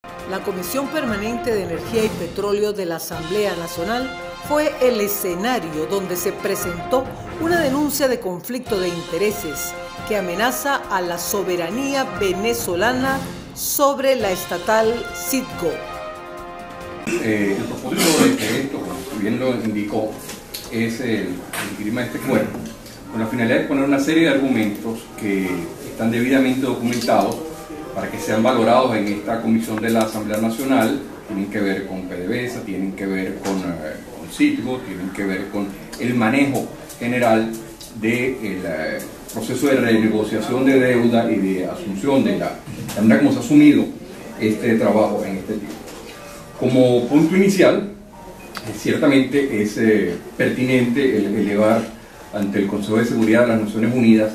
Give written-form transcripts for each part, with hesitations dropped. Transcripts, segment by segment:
La Comisión Permanente de Energía y Petróleo de la Asamblea Nacional fue el escenario donde se presentó una denuncia de conflicto de intereses que amenaza a la soberanía venezolana sobre la estatal Citgo. El propósito de esto, como bien lo indicó, es el clima de este cuerpo, con la finalidad de poner una serie de argumentos que están debidamente documentados para que sean valorados en esta comisión de la Asamblea Nacional. Tienen que ver con PDVSA, tienen que ver con Citgo, tienen que ver con el manejo general del proceso de renegociación de deuda y de asunción de la manera como se ha asumido este trabajo en este tiempo. Como punto inicial, ciertamente es pertinente elevar ante el Consejo de Seguridad de las Naciones Unidas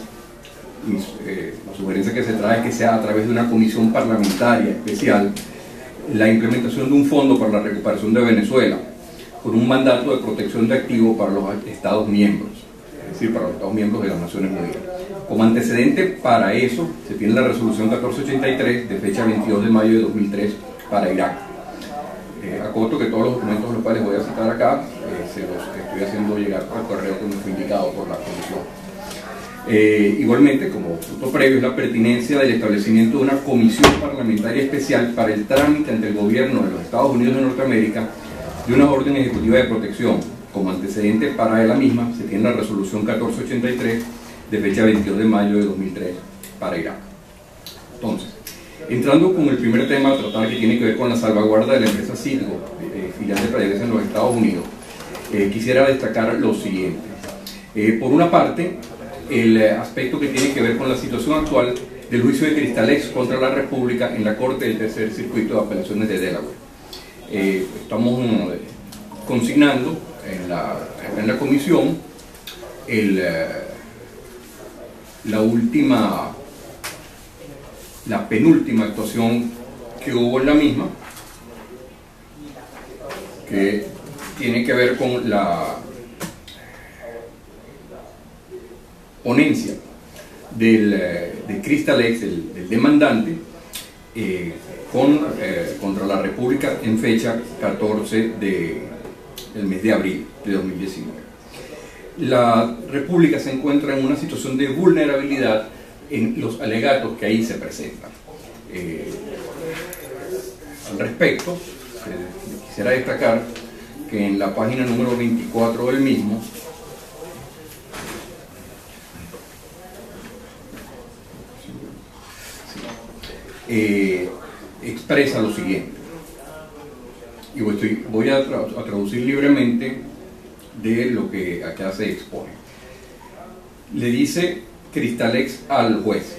la sugerencia que se trae que sea a través de una comisión parlamentaria especial la implementación de un fondo para la recuperación de Venezuela con un mandato de protección de activos para los Estados miembros, es decir, para los Estados miembros de las Naciones Unidas. Como antecedente para eso se tiene la resolución 1483 de fecha 22 de mayo de 2003 para Irak. Acoto que todos los documentos los cuales voy a citar acá se los estoy haciendo llegar al correo que me fue indicado por la comisión. Igualmente, como punto previo, es la pertinencia del establecimiento de una comisión parlamentaria especial para el trámite ante el gobierno de los Estados Unidos de Norteamérica de una orden ejecutiva de protección. Como antecedente para la misma se tiene la resolución 1483 de fecha 22 de mayo de 2003 para Irak. Entonces, entrando con el primer tema a tratar, que tiene que ver con la salvaguarda de la empresa Citgo, filial de PDVSA en los Estados Unidos, quisiera destacar lo siguiente. Por una parte, el aspecto que tiene que ver con la situación actual del juicio de Cristalex contra la República en la Corte del Tercer Circuito de Apelaciones de Delaware. Estamos consignando en la comisión la penúltima actuación que hubo en la misma, que tiene que ver con la ponencia de Cristalex, del demandante, contra la República en fecha 14 del mes de abril de 2019. La República se encuentra en una situación de vulnerabilidad en los alegatos que ahí se presentan. Al respecto, quisiera destacar que en la página número 24 del mismo expresa lo siguiente, y voy a traducir libremente de lo que acá se expone. Le dice Cristalex al juez: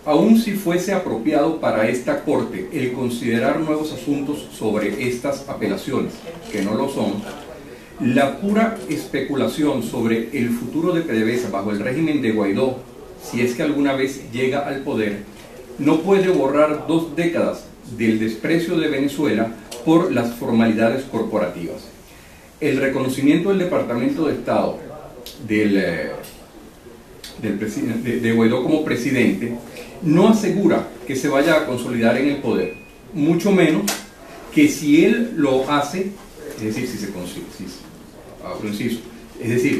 aun si fuese apropiado para esta corte el considerar nuevos asuntos sobre estas apelaciones, que no lo son, la pura especulación sobre el futuro de PDVSA bajo el régimen de Guaidó, si es que alguna vez llega al poder, no puede borrar 2 décadas del desprecio de Venezuela por las formalidades corporativas. El reconocimiento del Departamento de Estado de Guaidó como presidente no asegura que se vaya a consolidar en el poder, mucho menos que si él lo hace, es decir,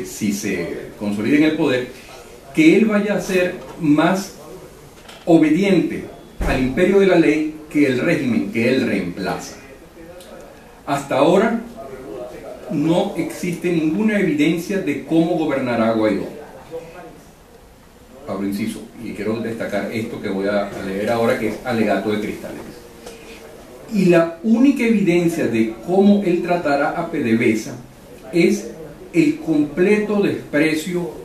si se consolida en el poder, que él vaya a ser más obediente al imperio de la ley que el régimen que él reemplaza. Hasta ahora no existe ninguna evidencia de cómo gobernará Guaidó. Abro inciso, y quiero destacar esto que voy a leer ahora, que es alegato de Cristalex. Y la única evidencia de cómo él tratará a PDVSA es el completo desprecio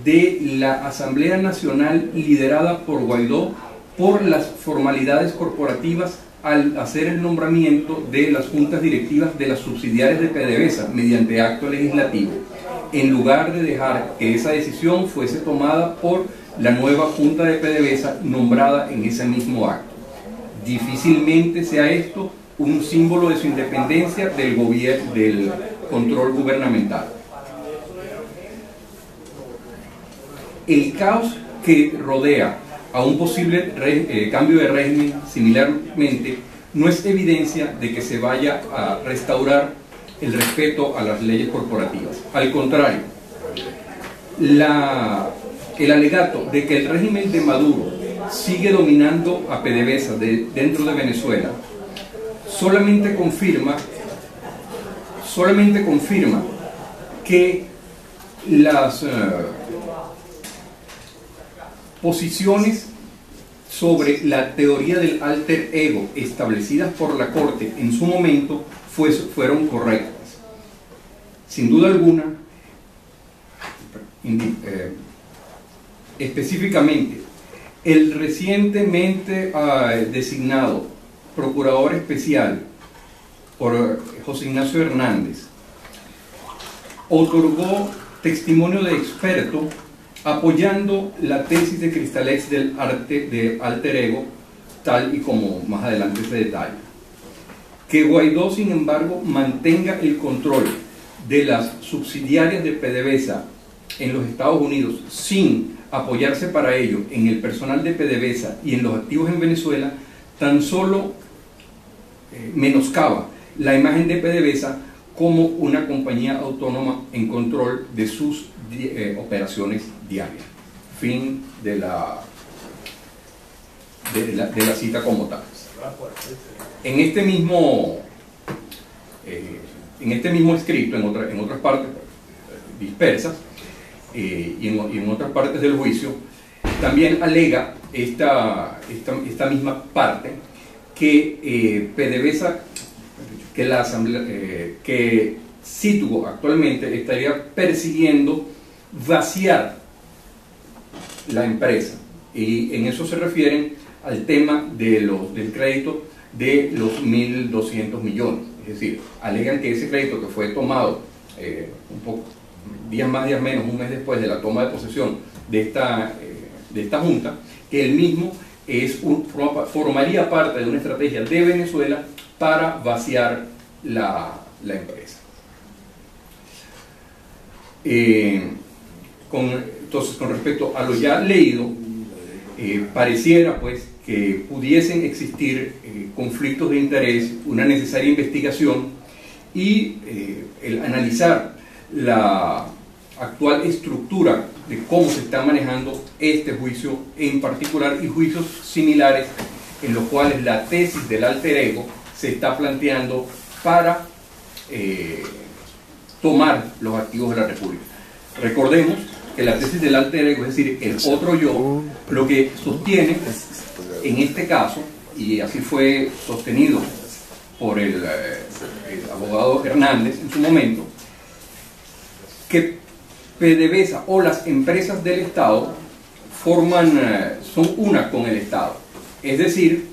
de la Asamblea Nacional liderada por Guaidó por las formalidades corporativas al hacer el nombramiento de las juntas directivas de las subsidiarias de PDVSA mediante acto legislativo, en lugar de dejar que esa decisión fuese tomada por la nueva junta de PDVSA nombrada en ese mismo acto. Difícilmente sea esto un símbolo de su independencia del control gubernamental. El caos que rodea a un posible cambio de régimen similarmente no es evidencia de que se vaya a restaurar el respeto a las leyes corporativas. Al contrario, el alegato de que el régimen de Maduro sigue dominando a PDVSA dentro de Venezuela solamente confirma que las posiciones sobre la teoría del alter ego establecidas por la Corte en su momento fueron correctas. Sin duda alguna, específicamente, el recientemente designado Procurador Especial por José Ignacio Hernández otorgó testimonio de experto apoyando la tesis de Cristalex de alter ego, tal y como más adelante se detalla. Que Guaidó, sin embargo, mantenga el control de las subsidiarias de PDVSA en los Estados Unidos sin apoyarse para ello en el personal de PDVSA y en los activos en Venezuela, tan solo menoscaba la imagen de PDVSA como una compañía autónoma en control de sus operaciones diarias. Fin de la cita como tal. En este mismo escrito, en otras partes dispersas y en otras partes del juicio, también alega esta misma parte que PDVSA, que la Asamblea, que Citgo actualmente estaría persiguiendo vaciar la empresa, y en eso se refieren al tema del crédito de los 1.200 millones. Es decir, alegan que ese crédito que fue tomado un poco, días más, días menos, un mes después de la toma de posesión de esta junta, que el mismo formaría parte de una estrategia de Venezuela para vaciar la empresa. Entonces, con respecto a lo ya leído, pareciera pues que pudiesen existir conflictos de interés, una necesaria investigación y el analizar la actual estructura de cómo se está manejando este juicio en particular y juicios similares en los cuales la tesis del alter ego se está planteando para tomar los activos de la República. Recordemos que la tesis del alter ego, es decir, el otro yo, lo que sostiene en este caso, y así fue sostenido por el abogado Hernández en su momento, que PDVSA o las empresas del Estado son una con el Estado. Es decir,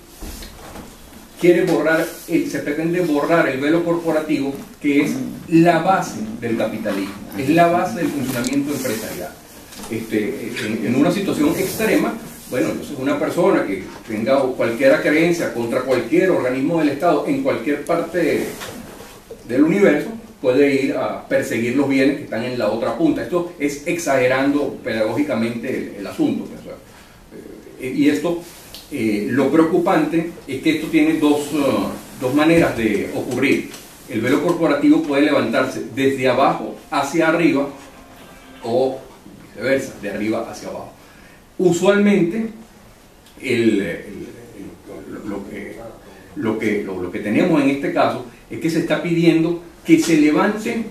se pretende borrar el velo corporativo, que es la base del capitalismo, es la base del funcionamiento empresarial. En una situación extrema, bueno, entonces una persona que tenga cualquier creencia contra cualquier organismo del Estado en cualquier parte del universo puede ir a perseguir los bienes que están en la otra punta. Esto es exagerando pedagógicamente el asunto. Y esto, lo preocupante es que esto tiene dos maneras de ocurrir. El velo corporativo puede levantarse desde abajo hacia arriba o viceversa, de arriba hacia abajo. Usualmente lo que tenemos en este caso es que se está pidiendo que se levanten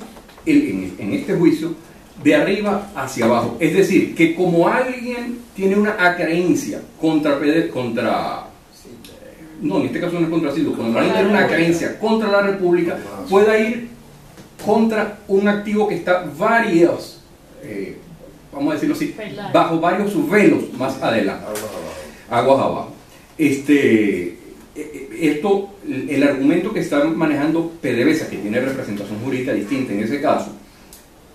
en este juicio de arriba hacia abajo. Es decir, que como alguien tiene una acreencia no, en este caso no es contra Citgo, cuando alguien tiene una creencia contra la República, pueda ir contra un activo que está vamos a decirlo así, bajo varios subvelos más adelante, aguas abajo. El argumento que está manejando PDVSA, que tiene representación jurídica distinta en ese caso,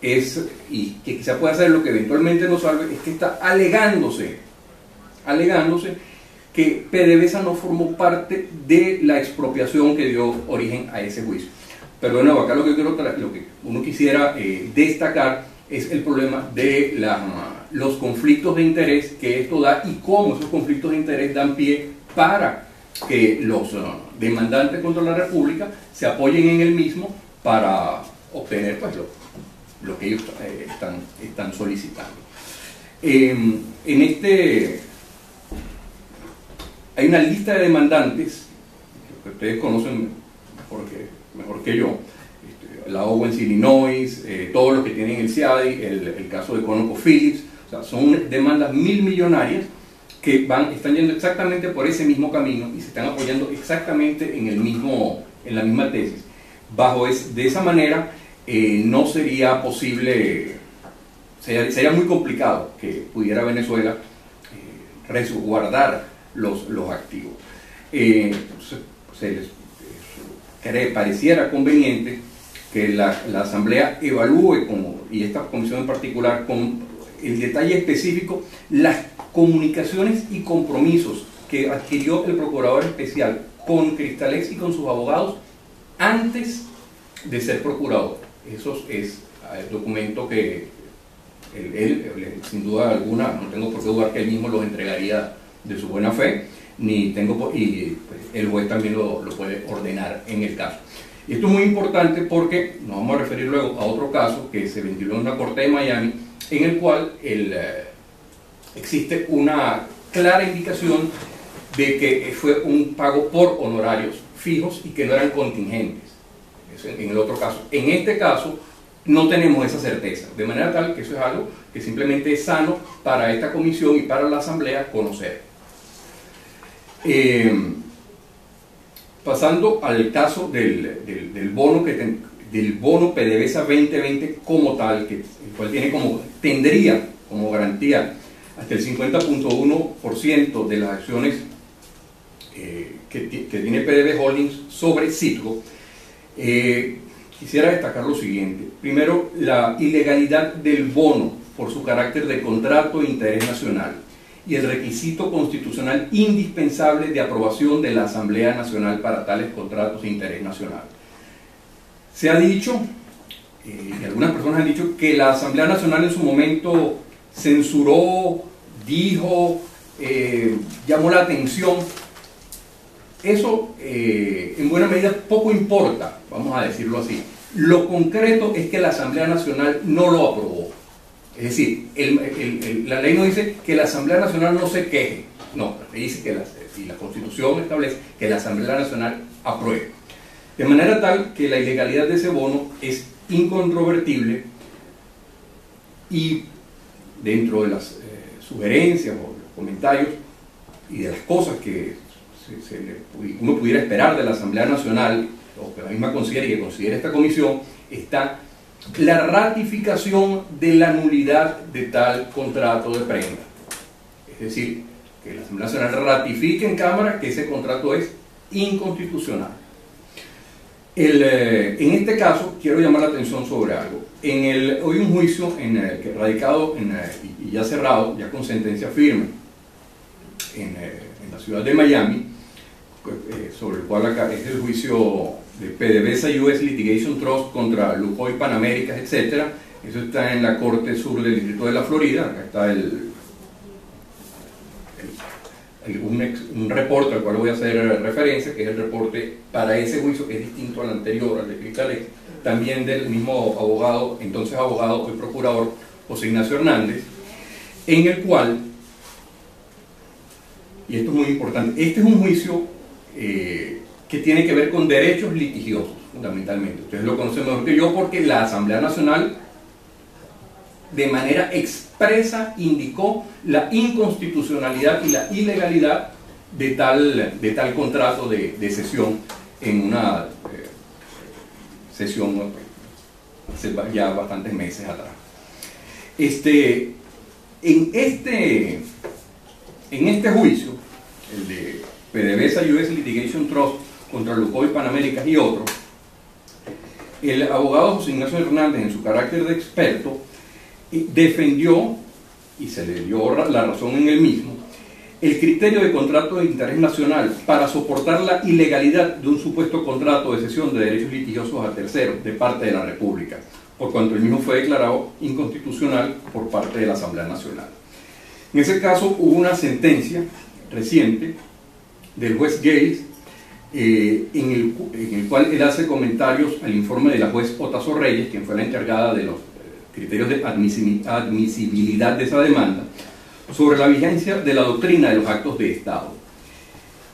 y que quizá pueda ser lo que eventualmente nos salve, es que está alegándose que PDVSA no formó parte de la expropiación que dio origen a ese juicio. Pero de nuevo, acá lo que uno quisiera destacar es el problema de los conflictos de interés que esto da y cómo esos conflictos de interés dan pie para que los demandantes contra la República se apoyen en el mismo para obtener pues, lo que ellos están solicitando. Hay una lista de demandantes que ustedes conocen mejor que yo, la Owens Illinois, todos los que tienen el CIADI, el caso de ConocoPhillips, o sea, son demandas millonarias que están yendo exactamente por ese mismo camino y se están apoyando exactamente en la misma tesis. De esa manera no sería posible, sería muy complicado que pudiera Venezuela resguardar los activos. Pareciera conveniente que la Asamblea evalúe, y esta comisión en particular, con el detalle específico, las comunicaciones y compromisos que adquirió el Procurador Especial con Cristalex y con sus abogados antes de ser procurador. Eso es el documento que él, sin duda alguna, no tengo por qué dudar que él mismo los entregaría de su buena fe, y pues, el juez también lo puede ordenar en el caso. Y esto es muy importante porque nos vamos a referir luego a otro caso que se ventiló en una corte de Miami, en el cual existe una clara indicación de que fue un pago por honorarios fijos y que no eran contingentes. Eso en el otro caso. En este caso no tenemos esa certeza, de manera tal que eso es algo que simplemente es sano para esta comisión y para la Asamblea conocer. Pasando al caso del bono PDVSA 2020 como tal, el cual tendría como garantía hasta el 50.1% de las acciones que tiene PDV Holdings sobre Citgo. Quisiera destacar lo siguiente. Primero, la ilegalidad del bono por su carácter de contrato de interés nacional y el requisito constitucional indispensable de aprobación de la Asamblea Nacional para tales contratos de interés nacional. Se ha dicho, y algunas personas han dicho, que la Asamblea Nacional en su momento censuró, dijo, llamó la atención. Eso en buena medida poco importa, vamos a decirlo así. Lo concreto es que la Asamblea Nacional no lo aprobó. Es decir, la ley no dice que la Asamblea Nacional no se queje, no, la ley dice y la Constitución establece que la Asamblea Nacional apruebe. De manera tal que la ilegalidad de ese bono es incontrovertible, y dentro de las sugerencias o los comentarios y de las cosas que uno pudiera esperar de la Asamblea Nacional, o que la misma considere y que considere esta comisión, está la ratificación de la nulidad de tal contrato de prenda. Es decir, que la Asamblea Nacional ratifique en Cámara que ese contrato es inconstitucional. En este caso, quiero llamar la atención sobre algo. Hoy un juicio que radicado y ya cerrado, ya con sentencia firme, en la ciudad de Miami, sobre el cual acá es el juicio de PDVSA US Litigation Trust contra Lukoil Pan Americas, etc. Eso está en la Corte Sur del Distrito de la Florida. Acá está un reporte al cual voy a hacer referencia, que es el reporte para ese juicio, que es distinto al anterior, al de Cristalex, también del mismo abogado, entonces abogado, hoy procurador, José Ignacio Hernández, en el cual, y esto es muy importante, este es un juicio que tiene que ver con derechos litigiosos, fundamentalmente. Ustedes lo conocen mejor que yo porque la Asamblea Nacional de manera expresa indicó la inconstitucionalidad y la ilegalidad de tal contrato de cesión en una sesión hace ya bastantes meses atrás. En este juicio, el de PDVSA US Litigation Trust contra Lukoil Pan Americas y otros, el abogado José Ignacio Hernández, en su carácter de experto, defendió, y se le dio la razón en el mismo, el criterio de contrato de interés nacional para soportar la ilegalidad de un supuesto contrato de cesión de derechos litigiosos a terceros de parte de la República, por cuanto el mismo fue declarado inconstitucional por parte de la Asamblea Nacional. En ese caso hubo una sentencia reciente, del juez Gales, en el cual él hace comentarios al informe de la juez Otazo Reyes, quien fue la encargada de los criterios de admisibilidad de esa demanda, sobre la vigencia de la doctrina de los actos de Estado.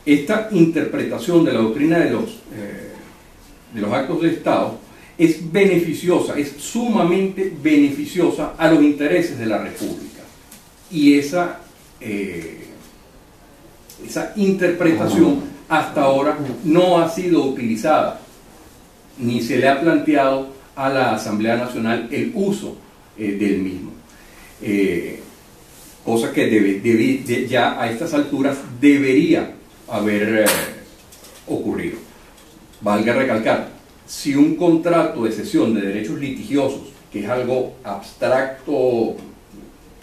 Esta interpretación de la doctrina de los actos de Estado es beneficiosa, es sumamente beneficiosa a los intereses de la República. Y esa interpretación hasta ahora no ha sido utilizada, ni se le ha planteado a la Asamblea Nacional el uso del mismo. Cosa que ya a estas alturas debería haber ocurrido. Valga recalcar, si un contrato de cesión de derechos litigiosos, que es algo abstracto,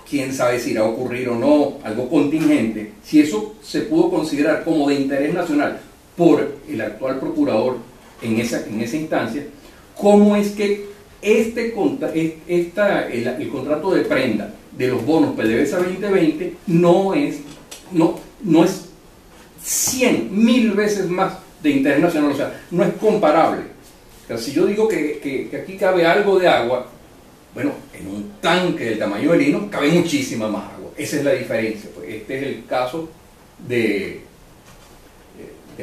quién sabe si irá a ocurrir o no, algo contingente, si eso se pudo considerar como de interés nacional por el actual procurador en esa instancia, ¿cómo es que el contrato de prenda de los bonos PDVSA 2020 no es 100.000 veces más de interés nacional? O sea, no es comparable. O sea, si yo digo que aquí cabe algo de agua, bueno, en un tanque del tamaño del Inos cabe muchísima más agua. Esa es la diferencia. Pues este es el caso de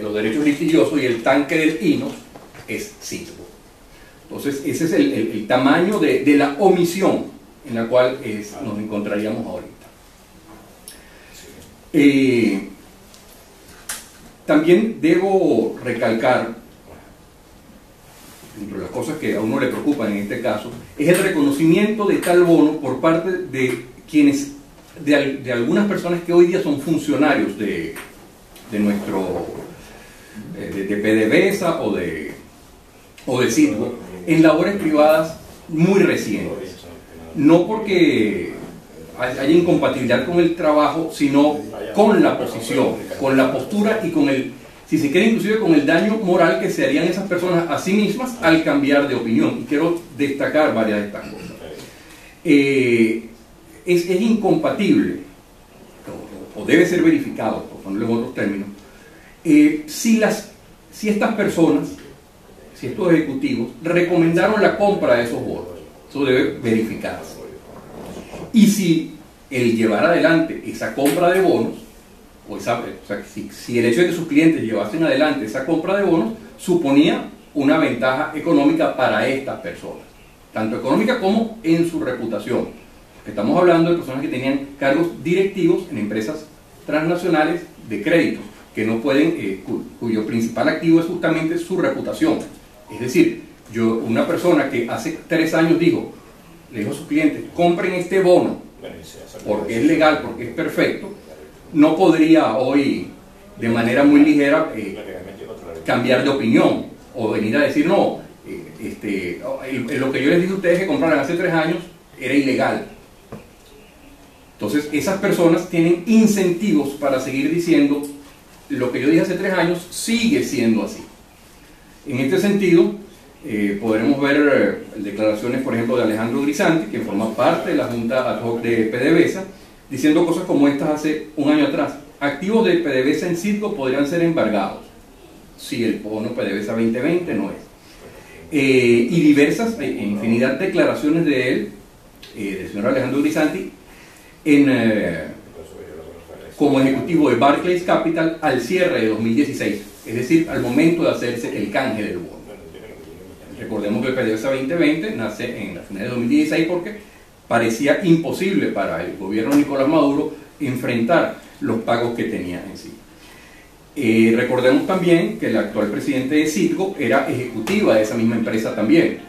los derechos litigiosos, y el tanque del Inos es Citgo. Entonces, ese es el tamaño de la omisión en la cual nos encontraríamos ahorita. También debo recalcar, entre las cosas que a uno le preocupan en este caso, es el reconocimiento de tal bono por parte de quienes, de algunas personas que hoy día son funcionarios de PDVSA o de Citgo, en labores privadas muy recientes. No porque haya incompatibilidad con el trabajo, sino con la posición, con la postura y con si se quiere, inclusive con el daño moral que se harían esas personas a sí mismas al cambiar de opinión. Y quiero destacar varias de estas cosas. Es incompatible, o debe ser verificado, por ponerlo en otros términos, si estas personas, si estos ejecutivos recomendaron la compra de esos bonos. Eso debe verificarse. Y si el llevar adelante esa compra de bonos, si el hecho de que sus clientes llevasen adelante esa compra de bonos suponía una ventaja económica para estas personas, tanto económica como en su reputación. Estamos hablando de personas que tenían cargos directivos en empresas transnacionales de crédito, que no pueden, cuyo principal activo es justamente su reputación. Es decir, una persona que hace 3 años le dijo a sus clientes, compren este bono porque es legal, porque es perfecto, no podría hoy de manera muy ligera cambiar de opinión o venir a decir, no, lo que yo les dije a ustedes que compraran hace 3 años era ilegal. Entonces esas personas tienen incentivos para seguir diciendo, lo que yo dije hace 3 años sigue siendo así. En este sentido, podremos ver declaraciones, por ejemplo, de Alejandro Grisanti, que forma parte de la Junta Ad Hoc de PDVSA, diciendo cosas como estas hace un año atrás. Activos de PDVSA en Citgo podrían ser embargados si el bono PDVSA 2020 no es. Y diversas, infinidad de declaraciones de él, del señor Alejandro Grisanti, como ejecutivo de Barclays Capital al cierre de 2016, es decir, al momento de hacerse el canje del bono. Recordemos que el PDVSA 2020 nace en la final de 2016 porque parecía imposible para el gobierno de Nicolás Maduro enfrentar los pagos que tenía en sí. Recordemos también que el actual presidente de Citgo era ejecutiva de esa misma empresa también.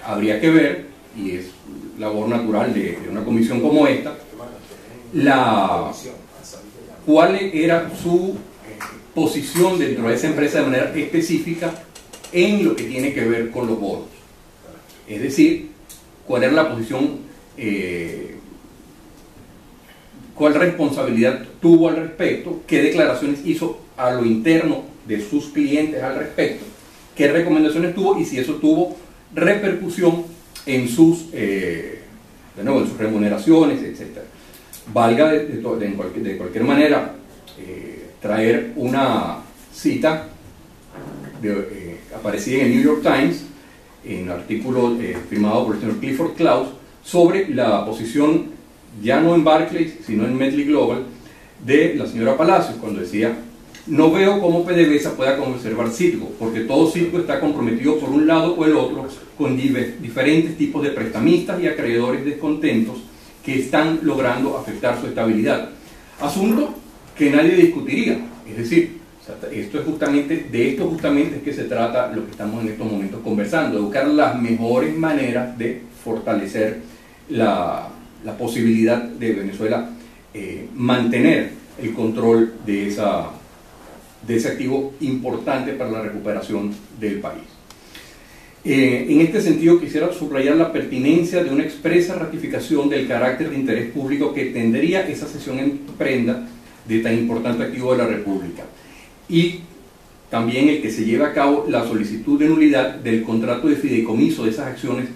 Habría que ver, y es labor natural de una comisión como esta, cuál era su posición dentro de esa empresa de manera específica en lo que tiene que ver con los bonos. Es decir, cuál era la posición, cuál responsabilidad tuvo al respecto, qué declaraciones hizo a lo interno de sus clientes al respecto, qué recomendaciones tuvo y si eso tuvo repercusión en sus remuneraciones, etc. Valga de cualquier manera traer una cita aparecida en el New York Times, en un artículo firmado por el señor Clifford Klaus, sobre la posición, ya no en Barclays, sino en Medley Global, de la señora Palacios, cuando decía: no veo cómo PDVSA pueda conservar Citgo, porque todo Citgo está comprometido por un lado o el otro con diferentes tipos de prestamistas y acreedores descontentos que están logrando afectar su estabilidad. Asunto que nadie discutiría. Es decir, de esto justamente es que se trata lo que estamos en estos momentos conversando, de buscar las mejores maneras de fortalecer la posibilidad de Venezuela mantener el control de ese activo importante para la recuperación del país. En este sentido, quisiera subrayar la pertinencia de una expresa ratificación del carácter de interés público que tendría esa cesión en prenda de tan importante activo de la República, y también el que se lleve a cabo la solicitud de nulidad del contrato de fideicomiso de esas acciones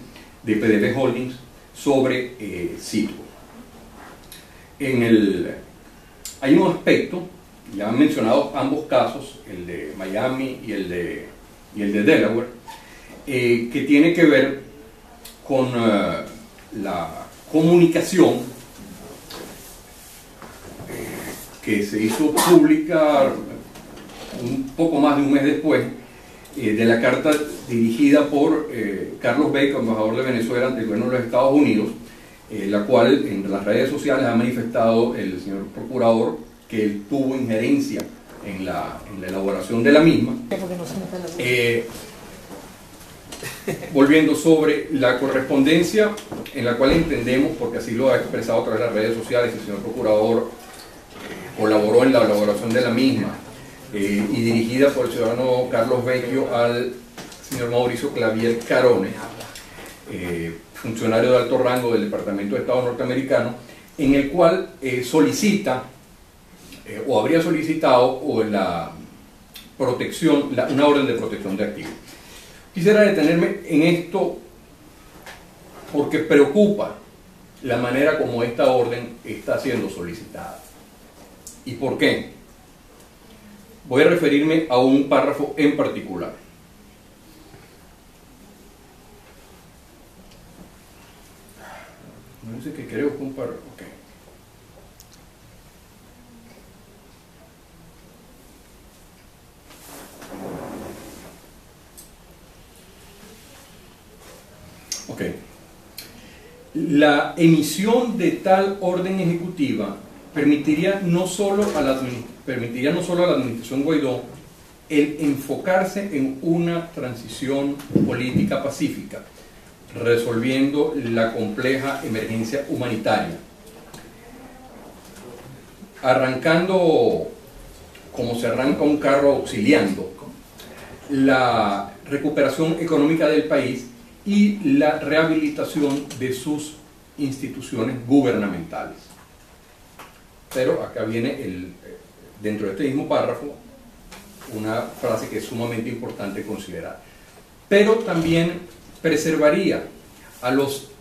de PDV Holdings sobre Citgo. Hay un aspecto, ya han mencionado ambos casos, el de Miami y el de Delaware, que tiene que ver con la comunicación que se hizo pública un poco más de un mes después de la carta dirigida por Carlos Baker, embajador de Venezuela ante el gobierno de los Estados Unidos, la cual en las redes sociales ha manifestado el señor procurador que él tuvo injerencia en la elaboración de la misma. Volviendo sobre la correspondencia en la cual entendemos, porque así lo ha expresado a través de las redes sociales, el señor procurador colaboró en la elaboración de la misma, y dirigida por el ciudadano Carlos Vecchio al señor Mauricio Clavier Carone, funcionario de alto rango del Departamento de Estado norteamericano, en el cual solicita, o habría solicitado, la protección, una orden de protección de activos. Quisiera detenerme en esto porque preocupa la manera como esta orden está siendo solicitada. ¿Y por qué? Voy a referirme a un párrafo en particular. No sé qué creo que un párrafo. Okay. Ok. La emisión de tal orden ejecutiva permitiría no solo a la administración Guaidó el enfocarse en una transición política pacífica, resolviendo la compleja emergencia humanitaria, arrancando como se arranca un carro, auxiliando la recuperación económica del país y la rehabilitación de sus instituciones gubernamentales. Pero acá viene, dentro de este mismo párrafo, una frase que es sumamente importante considerar. Pero también preservaría a los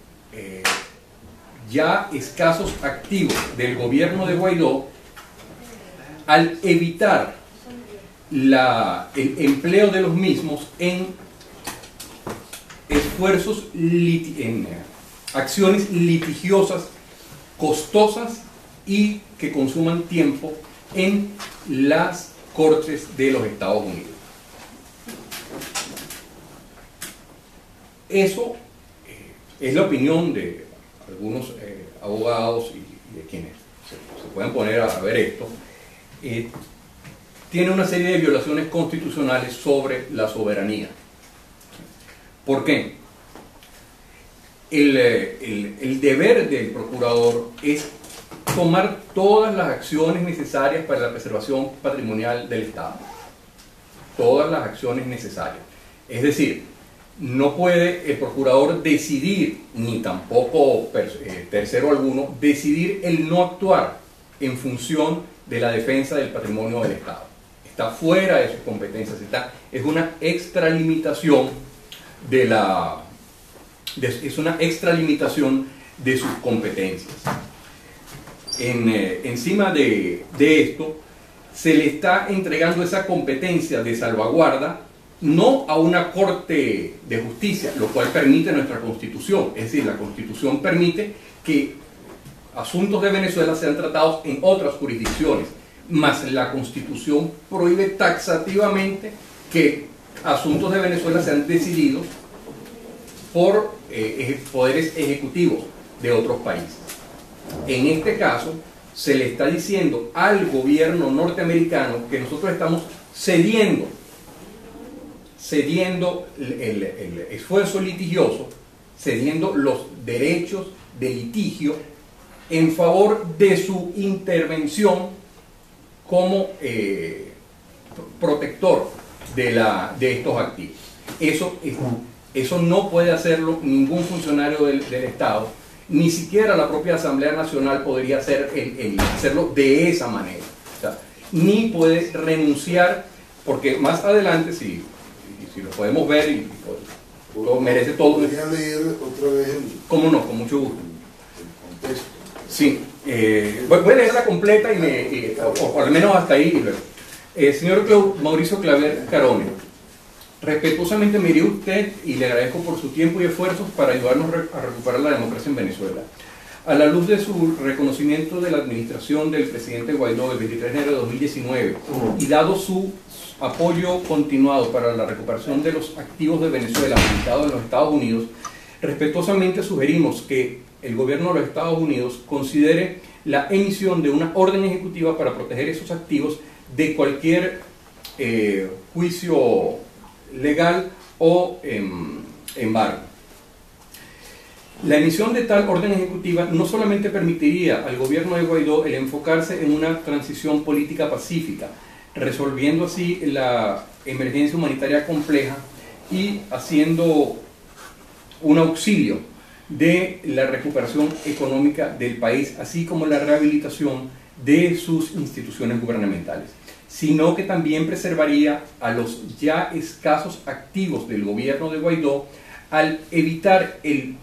ya escasos activos del gobierno de Guaidó al evitar el empleo de los mismos en esfuerzos, en acciones litigiosas, costosas y que consuman tiempo en las cortes de los Estados Unidos. Eso es la opinión de algunos abogados y de quienes se pueden poner a ver esto. Tiene una serie de violaciones constitucionales sobre la soberanía. ¿Por qué? El deber del procurador es tomar todas las acciones necesarias para la preservación patrimonial del Estado. Todas las acciones necesarias. Es decir, no puede el procurador decidir, ni tampoco tercero alguno, decidir el no actuar en función de la defensa del patrimonio del Estado. Está fuera de sus competencias, es una extralimitación de sus competencias. Encima de esto, se le está entregando esa competencia de salvaguarda no a una Corte de Justicia, lo cual permite nuestra Constitución. Es decir, la Constitución permite que asuntos de Venezuela sean tratados en otras jurisdicciones, mas la Constitución prohíbe taxativamente que asuntos de Venezuela sean decididos por poderes ejecutivos de otros países. En este caso, se le está diciendo al gobierno norteamericano que nosotros estamos cediendo el esfuerzo litigioso, cediendo los derechos de litigio en favor de su intervención como protector de estos activos. Eso no puede hacerlo ningún funcionario del Estado, ni siquiera la propia Asamblea Nacional podría hacerlo de esa manera. O sea, ni puede renunciar, porque más adelante, si lo podemos ver, lo merece todo. ¿Podría leer otra vez ¿Cómo no? Con mucho gusto. el contexto? Sí, voy a leerla completa o al menos hasta ahí y luego. Señor Mauricio Claver Carone, respetuosamente me diría usted y le agradezco por su tiempo y esfuerzos para ayudarnos a recuperar la democracia en Venezuela. A la luz de su reconocimiento de la administración del presidente Guaidó el 23 de enero de 2019 y dado su apoyo continuado para la recuperación de los activos de Venezuela ubicados en los Estados Unidos, respetuosamente sugerimos que el gobierno de los Estados Unidos considere la emisión de una orden ejecutiva para proteger esos activos de cualquier juicio legal o embargo. La emisión de tal orden ejecutiva no solamente permitiría al gobierno de Guaidó el enfocarse en una transición política pacífica, resolviendo así la emergencia humanitaria compleja y haciendo un auxilio de la recuperación económica del país, así como la rehabilitación de sus instituciones gubernamentales, sino que también preservaría a los ya escasos activos del gobierno de Guaidó al evitar el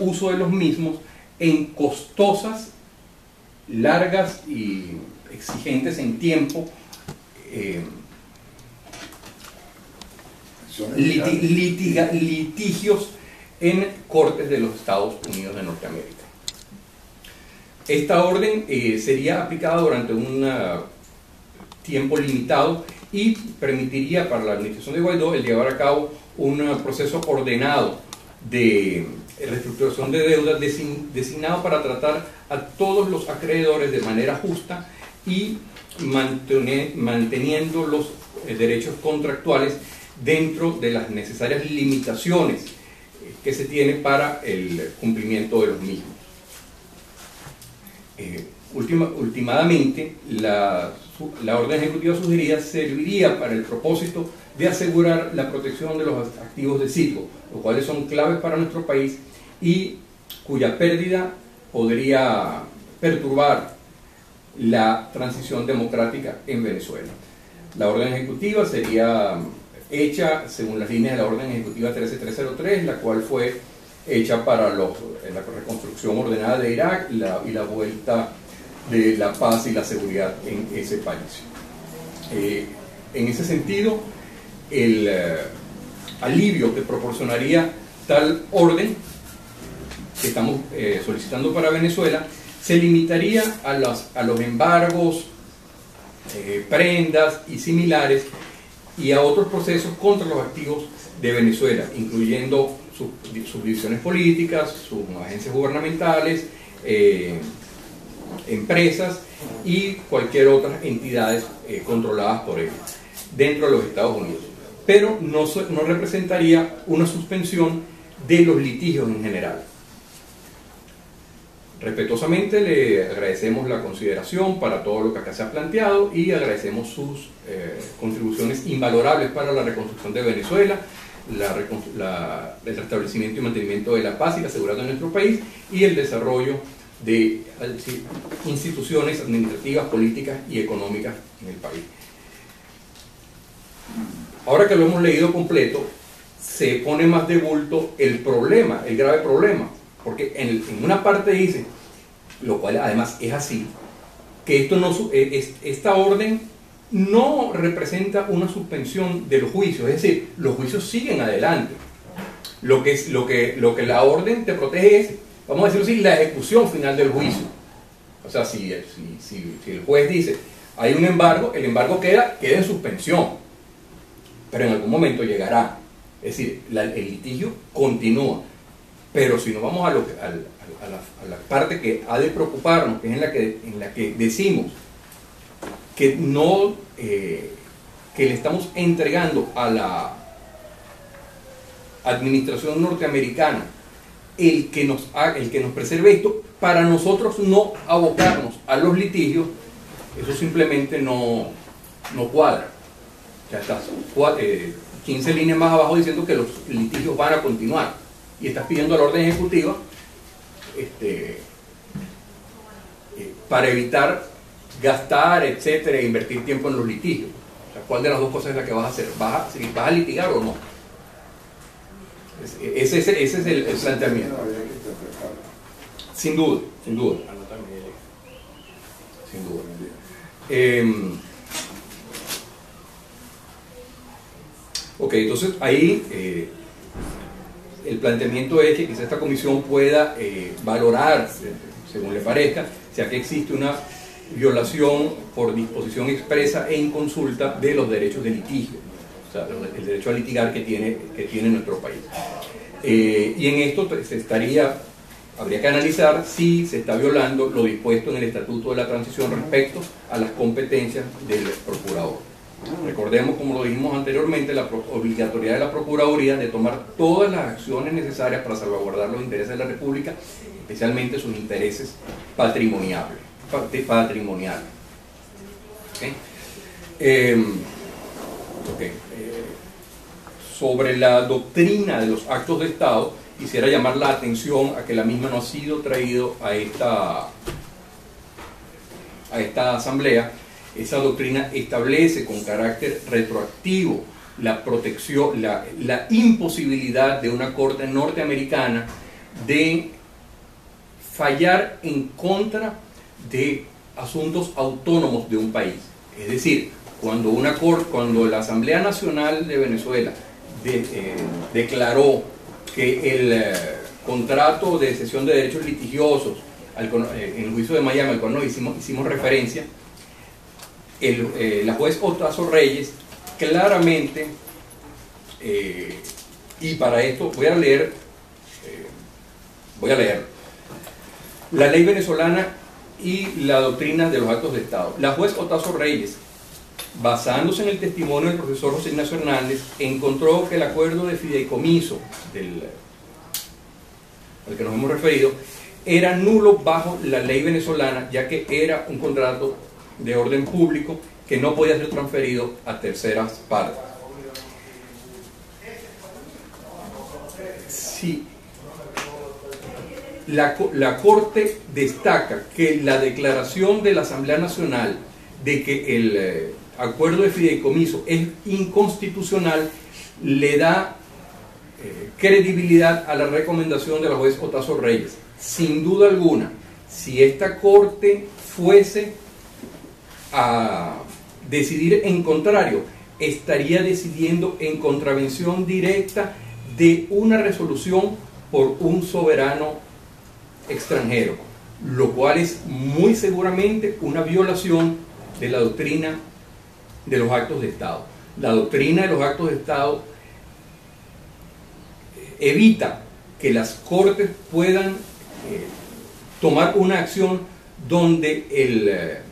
uso de los mismos en costosas, largas y exigentes en tiempo litigios en cortes de los Estados Unidos de Norteamérica. Esta orden sería aplicada durante un tiempo limitado y permitiría para la administración de Guaidó el llevar a cabo un proceso ordenado de reestructuración de deuda designado para tratar a todos los acreedores de manera justa y manteniendo los derechos contractuales dentro de las necesarias limitaciones que se tiene para el cumplimiento de los mismos. Últimamente, la orden ejecutiva sugerida serviría para el propósito de asegurar la protección de los activos de Citgo, los cuales son claves para nuestro país y cuya pérdida podría perturbar la transición democrática en Venezuela. La orden ejecutiva sería hecha según las líneas de la orden ejecutiva 13303, la cual fue hecha para la reconstrucción ordenada de Irak y la vuelta de la paz y la seguridad en ese país. En ese sentido, el alivio que proporcionaría tal orden que estamos solicitando para Venezuela se limitaría a los embargos, prendas y similares y a otros procesos contra los activos de Venezuela, incluyendo sus divisiones políticas, sus agencias gubernamentales, empresas y cualquier otra entidades controladas por él dentro de los Estados Unidos, pero no representaría una suspensión de los litigios en general. Respetuosamente le agradecemos la consideración para todo lo que acá se ha planteado y agradecemos sus contribuciones invalorables para la reconstrucción de Venezuela, el restablecimiento y mantenimiento de la paz y la seguridad de nuestro país y el desarrollo de instituciones administrativas, políticas y económicas en el país. Ahora que lo hemos leído completo, se pone más de bulto el problema, el grave problema, porque en una parte dice, lo cual además es así, que esta orden no representa una suspensión de los juicios, es decir, los juicios siguen adelante. Lo que la orden te protege es, vamos a decirlo así, la ejecución final del juicio. O sea, si el juez dice, hay un embargo, el embargo queda en suspensión, pero en algún momento llegará. Es decir, el litigio continúa. Pero si nos vamos a la parte que ha de preocuparnos, que es en la que decimos que no, que le estamos entregando a la administración norteamericana el que nos preserve esto, para nosotros no abocarnos a los litigios, eso simplemente no cuadra. Ya estás 15 líneas más abajo diciendo que los litigios van a continuar y estás pidiendo la orden ejecutiva para evitar gastar, etcétera, e invertir tiempo en los litigios. O sea, ¿cuál de las dos cosas es la que vas a hacer? ¿Vas a litigar o no? Ese es el planteamiento. Sin duda, sin duda. Sin duda. Ok, entonces ahí el planteamiento es que quizá esta comisión pueda valorar, según le parezca, si aquí existe una violación por disposición expresa e inconsulta de los derechos de litigio, o sea, el derecho a litigar que tiene nuestro país. Y en esto habría que analizar si se está violando lo dispuesto en el Estatuto de la Transición respecto a las competencias del procurador. Recordemos, como lo dijimos anteriormente, la obligatoriedad de la Procuraduría de tomar todas las acciones necesarias para salvaguardar los intereses de la República, especialmente sus intereses patrimoniales. Sobre la doctrina de los actos de Estado, quisiera llamar la atención a que la misma no ha sido traído a esta asamblea. Esa doctrina establece con carácter retroactivo la protección, la imposibilidad de una corte norteamericana de fallar en contra de asuntos autónomos de un país. Es decir, cuando la Asamblea Nacional de Venezuela declaró que el contrato de cesión de derechos litigiosos en el juicio de Miami, al cual nos hicimos referencia, la juez Otazo Reyes claramente, y para esto voy a leer la ley venezolana y la doctrina de los actos de Estado. La juez Otazo Reyes, basándose en el testimonio del profesor José Ignacio Hernández, encontró que el acuerdo de fideicomiso al que nos hemos referido era nulo bajo la ley venezolana, ya que era un contrato de orden público que no podía ser transferido a terceras partes. Sí. La Corte destaca que la declaración de la Asamblea Nacional de que el acuerdo de fideicomiso es inconstitucional le da credibilidad a la recomendación de la juez Otazo Reyes. Sin duda alguna, si esta Corte fuese a decidir en contrario, estaría decidiendo en contravención directa de una resolución por un soberano extranjero, lo cual es muy seguramente una violación de la doctrina de los actos de Estado. La doctrina de los actos de Estado evita que las cortes puedan tomar una acción donde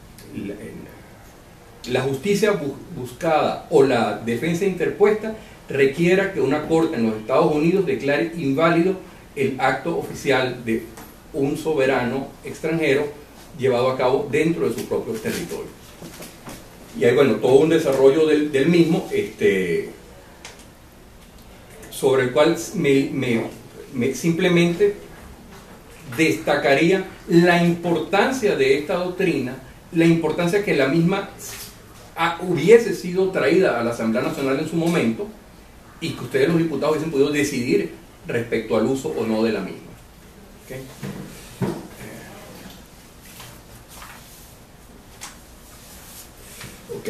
la justicia buscada o la defensa interpuesta requiera que una corte en los Estados Unidos declare inválido el acto oficial de un soberano extranjero llevado a cabo dentro de su propio territorio. Y hay, bueno, todo un desarrollo del mismo, sobre el cual simplemente destacaría la importancia de esta doctrina, la importancia que la misma hubiese sido traída a la Asamblea Nacional en su momento y que ustedes los diputados hubiesen podido decidir respecto al uso o no de la misma. ¿Okay? Ok.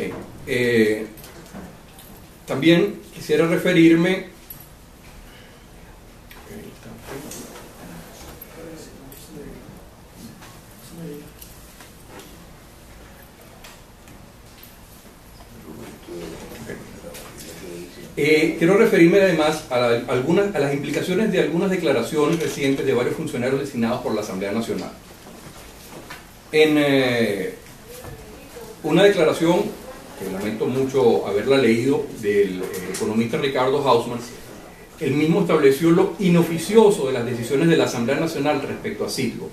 También quisiera referirme quiero referirme además a las implicaciones de algunas declaraciones recientes de varios funcionarios designados por la Asamblea Nacional. En una declaración, que lamento mucho haberla leído, del economista Ricardo Hausmann, él mismo estableció lo inoficioso de las decisiones de la Asamblea Nacional respecto a Citgo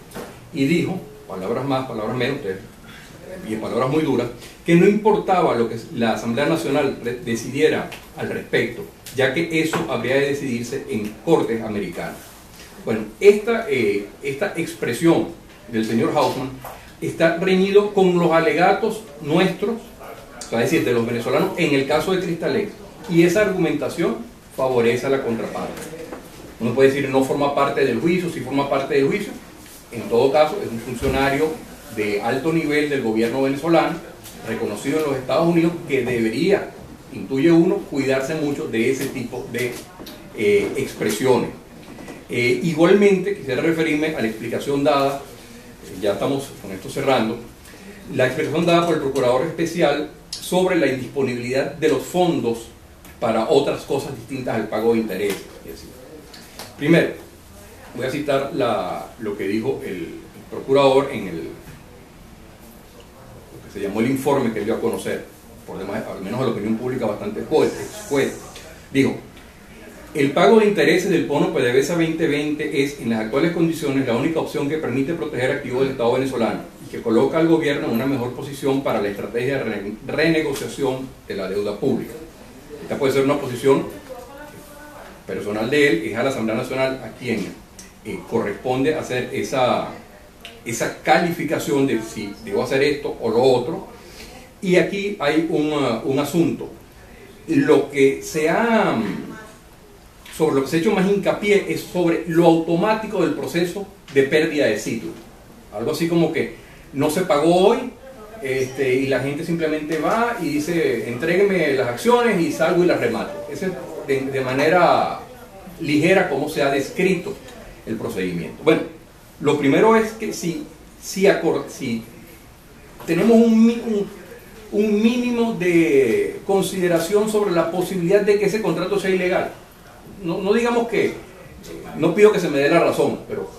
y dijo, palabras más, palabras menos, y en palabras muy duras, que no importaba lo que la Asamblea Nacional decidiera al respecto, ya que eso habría de decidirse en cortes americanas. Bueno, esta expresión del señor Hausmann está reñido con los alegatos nuestros, o sea, es decir, de los venezolanos en el caso de Cristalex, y esa argumentación favorece a la contraparte. Uno puede decir no forma parte del juicio, sí forma parte del juicio, en todo caso es un funcionario de alto nivel del gobierno venezolano, reconocido en los Estados Unidos, que debería, intuye uno, cuidarse mucho de ese tipo de expresiones. Igualmente, quisiera referirme a la explicación dada, ya estamos con esto cerrando, la explicación dada por el Procurador Especial sobre la indisponibilidad de los fondos para otras cosas distintas al pago de intereses. Primero, voy a citar lo que dijo el Procurador en lo que se llamó el informe que dio a conocer, por demás, al menos a la opinión pública bastante escueta. Dijo: el pago de intereses del bono PDVSA 2020 es, en las actuales condiciones, la única opción que permite proteger activos del Estado venezolano y que coloca al gobierno en una mejor posición para la estrategia de renegociación de la deuda pública. Esta puede ser una posición personal de él, es a la Asamblea Nacional a quien corresponde hacer esa calificación de si debo hacer esto o lo otro. Y aquí hay un asunto. Sobre lo que se ha hecho más hincapié es sobre lo automático del proceso de pérdida de sitio. Algo así como que no se pagó hoy y la gente simplemente va y dice: entrégueme las acciones y salgo y las remato. Esa es de manera ligera como se ha descrito el procedimiento. Bueno, lo primero es que si tenemos un mínimo de consideración sobre la posibilidad de que ese contrato sea ilegal, no digamos que, no pido que se me dé la razón, pero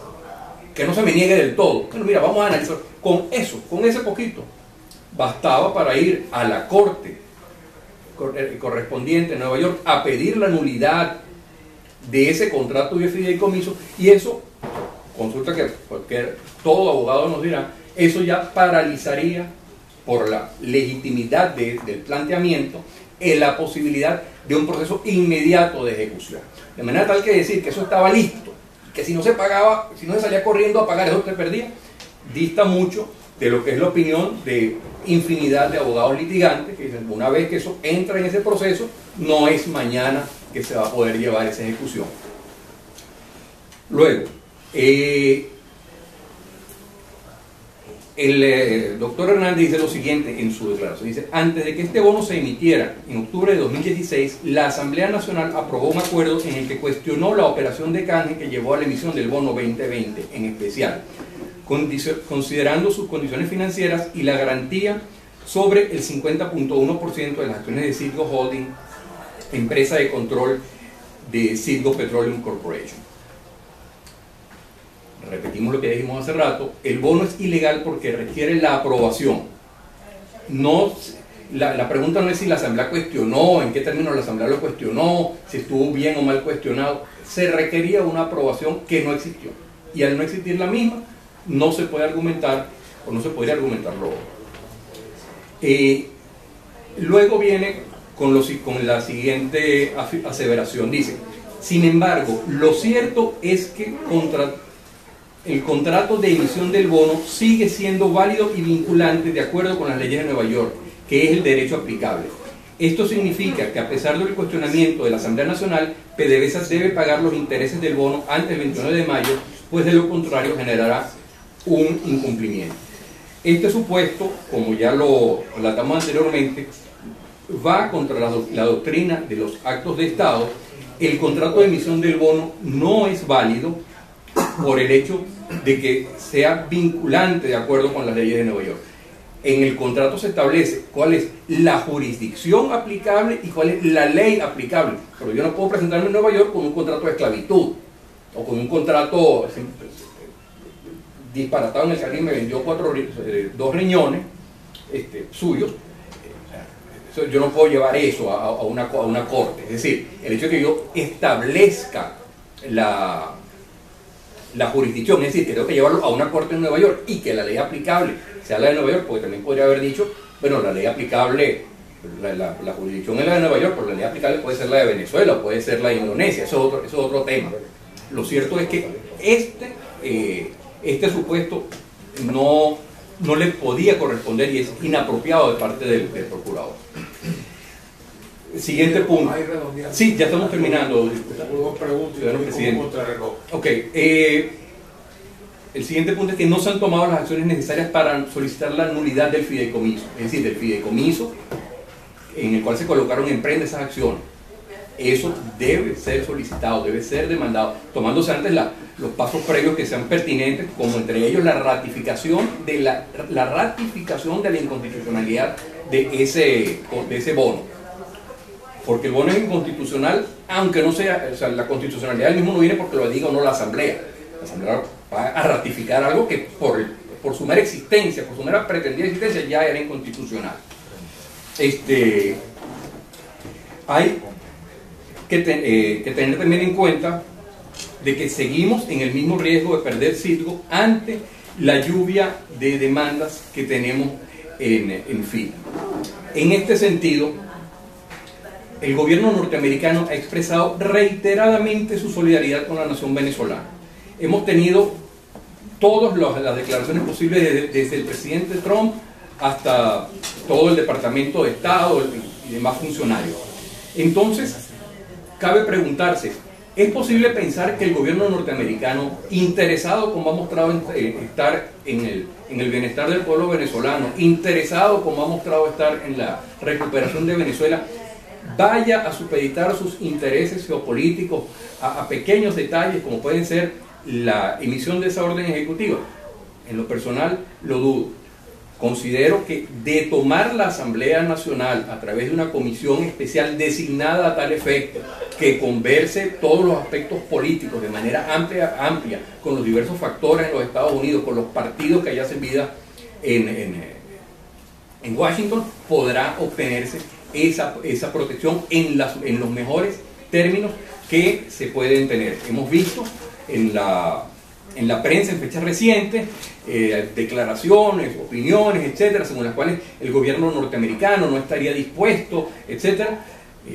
que no se me niegue del todo. Bueno, mira, vamos a analizar. Con ese poquito, bastaba para ir a la corte correspondiente en Nueva York a pedir la nulidad de ese contrato de fideicomiso, y eso, consulta que todo abogado nos dirá, eso ya paralizaría, por la legitimidad del planteamiento, la posibilidad de un proceso inmediato de ejecución. De manera tal que decir que eso estaba listo, que si no se pagaba, si no se salía corriendo a pagar, eso se perdía, dista mucho de lo que es la opinión de infinidad de abogados litigantes que dicen: una vez que eso entra en ese proceso, no es mañana que se va a poder llevar esa ejecución. Luego, el doctor Hernández dice lo siguiente en su declaración. Dice: antes de que este bono se emitiera en octubre de 2016, la Asamblea Nacional aprobó un acuerdo en el que cuestionó la operación de canje que llevó a la emisión del bono 2020 en especial, considerando sus condiciones financieras y la garantía sobre el 50.1% de las acciones de Citgo Holding, empresa de control de Citgo Petroleum Corporation. Repetimos lo que dijimos hace rato: el bono es ilegal porque requiere la aprobación. La pregunta no es si la Asamblea cuestionó, en qué términos la Asamblea lo cuestionó, si estuvo bien o mal cuestionado. Se requería una aprobación que no existió, y al no existir la misma, no se puede argumentar, o no se podría argumentar lo otro. Luego viene con la siguiente aseveración. Dice: sin embargo, lo cierto es que el contrato de emisión del bono sigue siendo válido y vinculante de acuerdo con las leyes de Nueva York, que es el derecho aplicable. Esto significa que, a pesar del cuestionamiento de la Asamblea Nacional, PDVSA debe pagar los intereses del bono antes del 29 de mayo, pues de lo contrario generará un incumplimiento. Este supuesto, como ya lo relatamos anteriormente, va contra la doctrina de los actos de Estado. El contrato de emisión del bono no es válido por el hecho de que sea vinculante de acuerdo con las leyes de Nueva York. En el contrato se establece cuál es la jurisdicción aplicable y cuál es la ley aplicable. Pero yo no puedo presentarme en Nueva York con un contrato de esclavitud o con un contrato disparatado en el que alguien me vendió 2 riñones suyos. Yo no puedo llevar eso a una corte. Es decir, el hecho de que yo establezca la jurisdicción, es decir, que tengo que llevarlo a una corte en Nueva York y que la ley aplicable sea la de Nueva York, porque también podría haber dicho, bueno, la ley aplicable, la jurisdicción es la de Nueva York, pero la ley aplicable puede ser la de Venezuela, o puede ser la de Indonesia, eso es otro tema. Lo cierto es que este supuesto no le podía corresponder y es inapropiado de parte del procurador. Siguiente punto. Sí, ya estamos terminando. Dos preguntas, ciudadano presidente. Ok. El siguiente punto es que no se han tomado las acciones necesarias para solicitar la nulidad del fideicomiso. Es decir, del fideicomiso en el cual se colocaron en prenda esas acciones. Eso debe ser solicitado, debe ser demandado, tomándose antes los pasos previos que sean pertinentes, como entre ellos la ratificación de la inconstitucionalidad de ese bono. Porque el bono es inconstitucional, aunque no sea, o sea, la constitucionalidad del mismo no viene porque lo diga o no la Asamblea. La Asamblea va a ratificar algo que por su mera existencia, por su mera pretendida existencia, ya era inconstitucional. Hay que tener también en cuenta de que seguimos en el mismo riesgo de perder Citgo ante la lluvia de demandas que tenemos en fila. En este sentido, el gobierno norteamericano ha expresado reiteradamente su solidaridad con la nación venezolana. Hemos tenido todas las declaraciones posibles desde el presidente Trump hasta todo el Departamento de Estado y demás funcionarios. Entonces, cabe preguntarse, ¿es posible pensar que el gobierno norteamericano, interesado como ha mostrado estar en el bienestar del pueblo venezolano, interesado como ha mostrado estar en la recuperación de Venezuela, vaya a supeditar sus intereses geopolíticos a pequeños detalles como pueden ser la emisión de esa orden ejecutiva? En lo personal lo dudo. Considero que de tomar la Asamblea Nacional a través de una comisión especial designada a tal efecto, que converse todos los aspectos políticos de manera amplia con los diversos factores en los Estados Unidos, con los partidos que allá hacen vida en Washington, podrá obtenerse esa protección en los mejores términos que se pueden tener. Hemos visto en la prensa en fechas recientes declaraciones, opiniones, etcétera, según las cuales el gobierno norteamericano no estaría dispuesto, etcétera.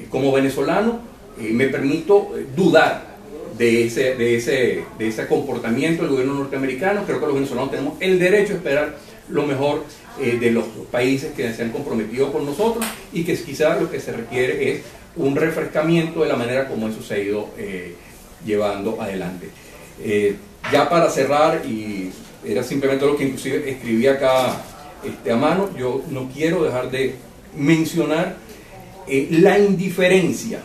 Como venezolano me permito dudar de ese comportamiento del gobierno norteamericano. Creo que los venezolanos tenemos el derecho a esperar lo mejor de los países que se han comprometido con nosotros, y que quizás lo que se requiere es un refrescamiento de la manera como eso se ha ido llevando adelante. Ya para cerrar, y era simplemente lo que inclusive escribí acá a mano, yo no quiero dejar de mencionar la indiferencia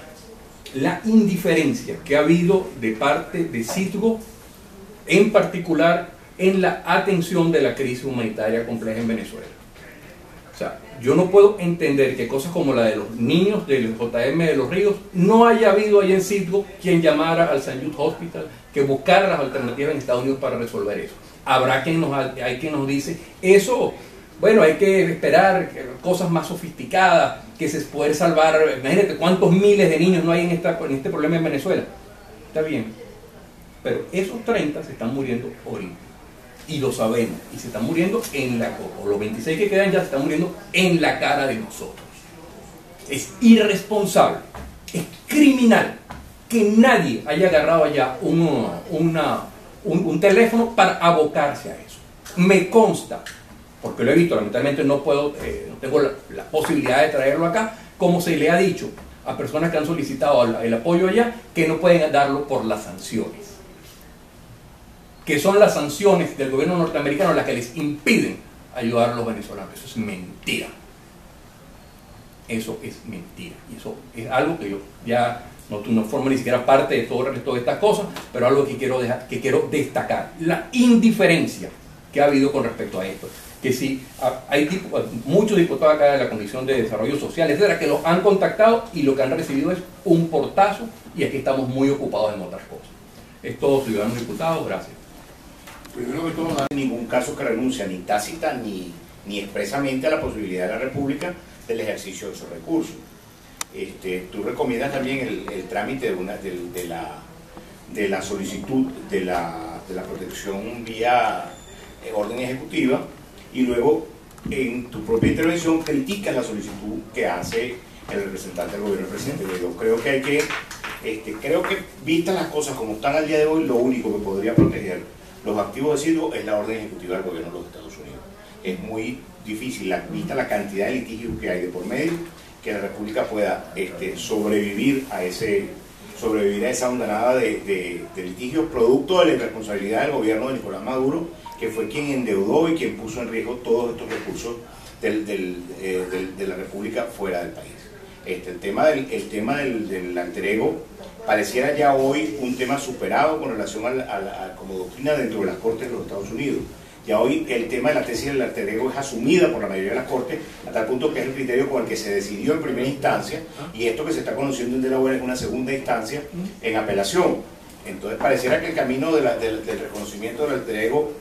que ha habido de parte de Citgo, en particular en la atención de la crisis humanitaria compleja en Venezuela. O sea, yo no puedo entender que cosas como la de los niños del JM de los Ríos no haya habido allá en Citgo quien llamara al St. Jude Hospital, que buscara las alternativas en Estados Unidos para resolver eso. Hay quien nos dice, eso, bueno, hay que esperar cosas más sofisticadas, que se puede salvar. Imagínate cuántos miles de niños no hay en este problema en Venezuela. Está bien, pero esos 30 se están muriendo ahorita, y lo sabemos, y se están muriendo o los 26 que quedan ya se están muriendo en la cara de nosotros. Es irresponsable, es criminal que nadie haya agarrado allá un teléfono para abocarse a eso. Me consta, porque lo he visto, lamentablemente no tengo la posibilidad de traerlo acá, como se le ha dicho a personas que han solicitado el apoyo allá, que no pueden darlo por las sanciones, que son las sanciones del gobierno norteamericano las que les impiden ayudar a los venezolanos. Eso es mentira. Eso es mentira. Y eso es algo que yo ya no formo ni siquiera parte de todo el resto de estas cosas, pero algo que quiero destacar. La indiferencia que ha habido con respecto a esto. Que sí, hay muchos diputados acá de la Comisión de Desarrollo Social, etcétera, que los han contactado y lo que han recibido es un portazo, y aquí estamos muy ocupados en otras cosas. Es todo, ciudadanos diputados, gracias. Primero que todo, no hay ningún caso que renuncia ni tácita ni expresamente a la posibilidad de la República del ejercicio de esos recursos. Tú recomiendas también el trámite de la solicitud de la protección vía orden ejecutiva, y luego en tu propia intervención criticas la solicitud que hace el representante del gobierno, el presidente Guaidó. Creo que vistas las cosas como están al día de hoy, lo único que podría proteger los activos de Citgo es la orden ejecutiva del gobierno de los Estados Unidos. Es muy difícil, vista la cantidad de litigios que hay de por medio, que la República pueda sobrevivir a esa hondanada de litigios producto de la irresponsabilidad del gobierno de Nicolás Maduro, que fue quien endeudó y quien puso en riesgo todos estos recursos de la República fuera del país. El tema del alter ego pareciera ya hoy un tema superado con relación como doctrina dentro de las Cortes de los Estados Unidos. Ya hoy el tema de la tesis del alter ego es asumida por la mayoría de las Cortes, a tal punto que es el criterio con el que se decidió en primera instancia, y esto que se está conociendo en Delaware es una segunda instancia en apelación. Entonces pareciera que el camino del reconocimiento del alter ego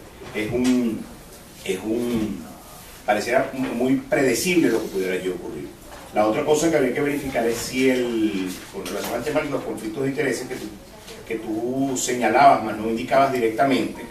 pareciera muy predecible lo que pudiera allí ocurrir. La otra cosa que habría que verificar es si con relación al tema de los conflictos de intereses que tú señalabas, mas no indicabas directamente,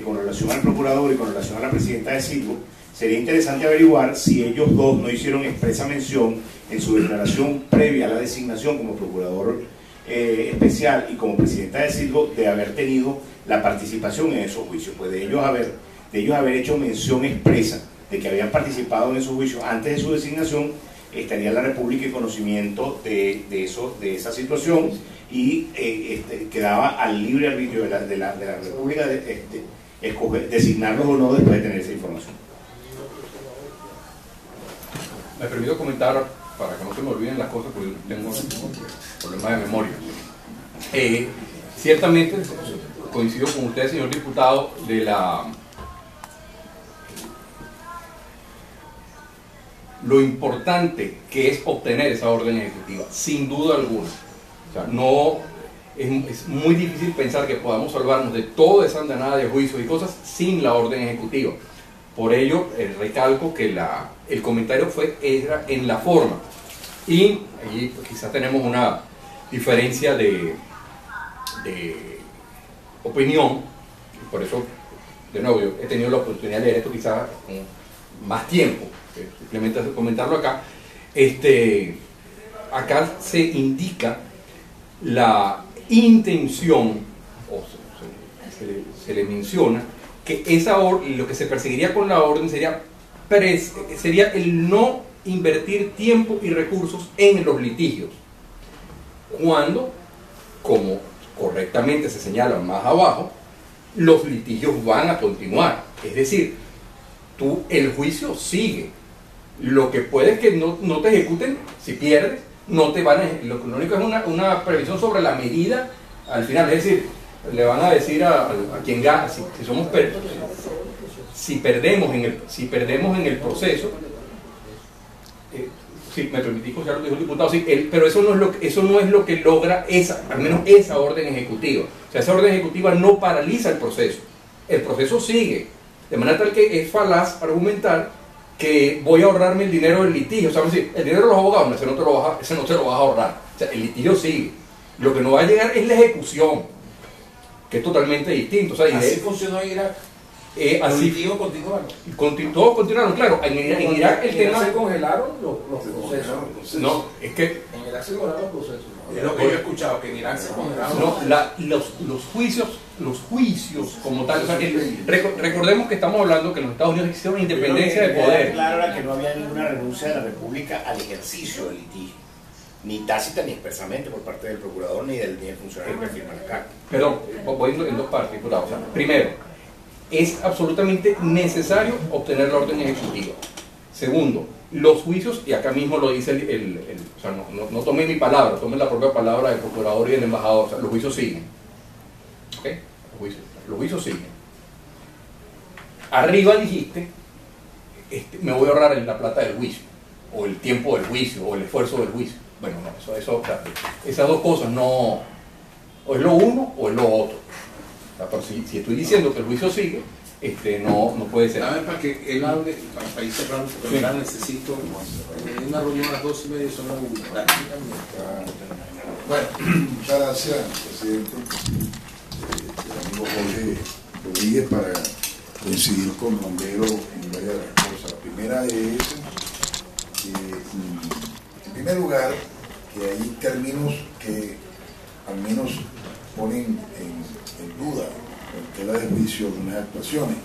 con relación al procurador y con relación a la presidenta de Citgo, sería interesante averiguar si ellos dos no hicieron expresa mención en su declaración previa a la designación como procurador especial y como presidenta de Citgo, de haber tenido la participación en esos juicios, pues de ellos haber hecho mención expresa de que habían participado en esos juicios antes de su designación, estaría la República en conocimiento de esa situación, y quedaba al libre arbitrio de la República escoger, designarlos o no después de tener esa información. Me permito comentar, para que no se me olviden las cosas, porque tengo problemas de memoria. Ciertamente coincido con usted, señor diputado, de lo importante que es obtener esa orden ejecutiva, sin duda alguna. O sea, no es muy difícil pensar que podamos salvarnos de toda esa andanada de juicios y cosas sin la orden ejecutiva. Por ello, recalco que el comentario era en la forma, y allí quizás tenemos una diferencia de opinión, y por eso, de nuevo, yo he tenido la oportunidad de leer esto quizás con más tiempo, simplemente comentarlo acá. Acá se indica la intención, o se le menciona que lo que se perseguiría con la orden sería el no invertir tiempo y recursos en los litigios, cuando, como correctamente se señala más abajo, los litigios van a continuar. Es decir, el juicio sigue. Lo que puede es que no te ejecuten. Si pierdes, no te van a... Lo único es una previsión sobre la medida al final. Es decir, le van a decir a quien gana, si perdemos en el proceso, si me permitís escuchar lo que dijo el diputado, sí, pero eso no es lo que logra al menos esa orden ejecutiva. O sea, esa orden ejecutiva no paraliza el proceso sigue, de manera tal que es falaz argumentar que voy a ahorrarme el dinero del litigio. O sea, el dinero de los abogados, ese no te lo vas a ahorrar. O sea, el litigio sigue. Lo que no va a llegar es la ejecución, que es totalmente distinto. O sea, así funcionó en Irak. Así litigos continuaron. Todos continuaron, claro. En Irak el tema... se congelaron los procesos. No, es que... En Irak se congelaron los procesos. Es lo que yo he escuchado, que en Irak se congelaron. No, los juicios como tal. O sea, recordemos que estamos hablando que en los Estados Unidos existe una independencia de poder. Claro era que no había ninguna renuncia de la República al ejercicio del litigio, ni tácita ni expresamente por parte del procurador ni del funcionario que firma la carta. Perdón, voy en dos partes, diputado. O sea, primero, es absolutamente necesario obtener la orden ejecutiva. Segundo, los juicios, y acá mismo lo dice o sea, no tome mi palabra, tome la propia palabra del procurador y del embajador, o sea, los juicios siguen. ¿Ok? Los juicios siguen. Arriba dijiste, me voy a ahorrar la plata del juicio, o el tiempo del juicio, o el esfuerzo del juicio. Bueno, no, o sea, esas dos cosas no, o es lo uno o es lo otro. O sea, pero si estoy diciendo que el juicio sigue, no puede ser. A ver, para que él hable, para ir cerrando, porque sí. Necesito una reunión a las 2:30, son las 1. Bueno, muchas gracias, presidente. El amigo Jorge Rodríguez, para coincidir con Bombero en varias de las cosas. La primera es, en primer lugar, que hay términos que al menos ponen en duda en tela de juicio algunas actuaciones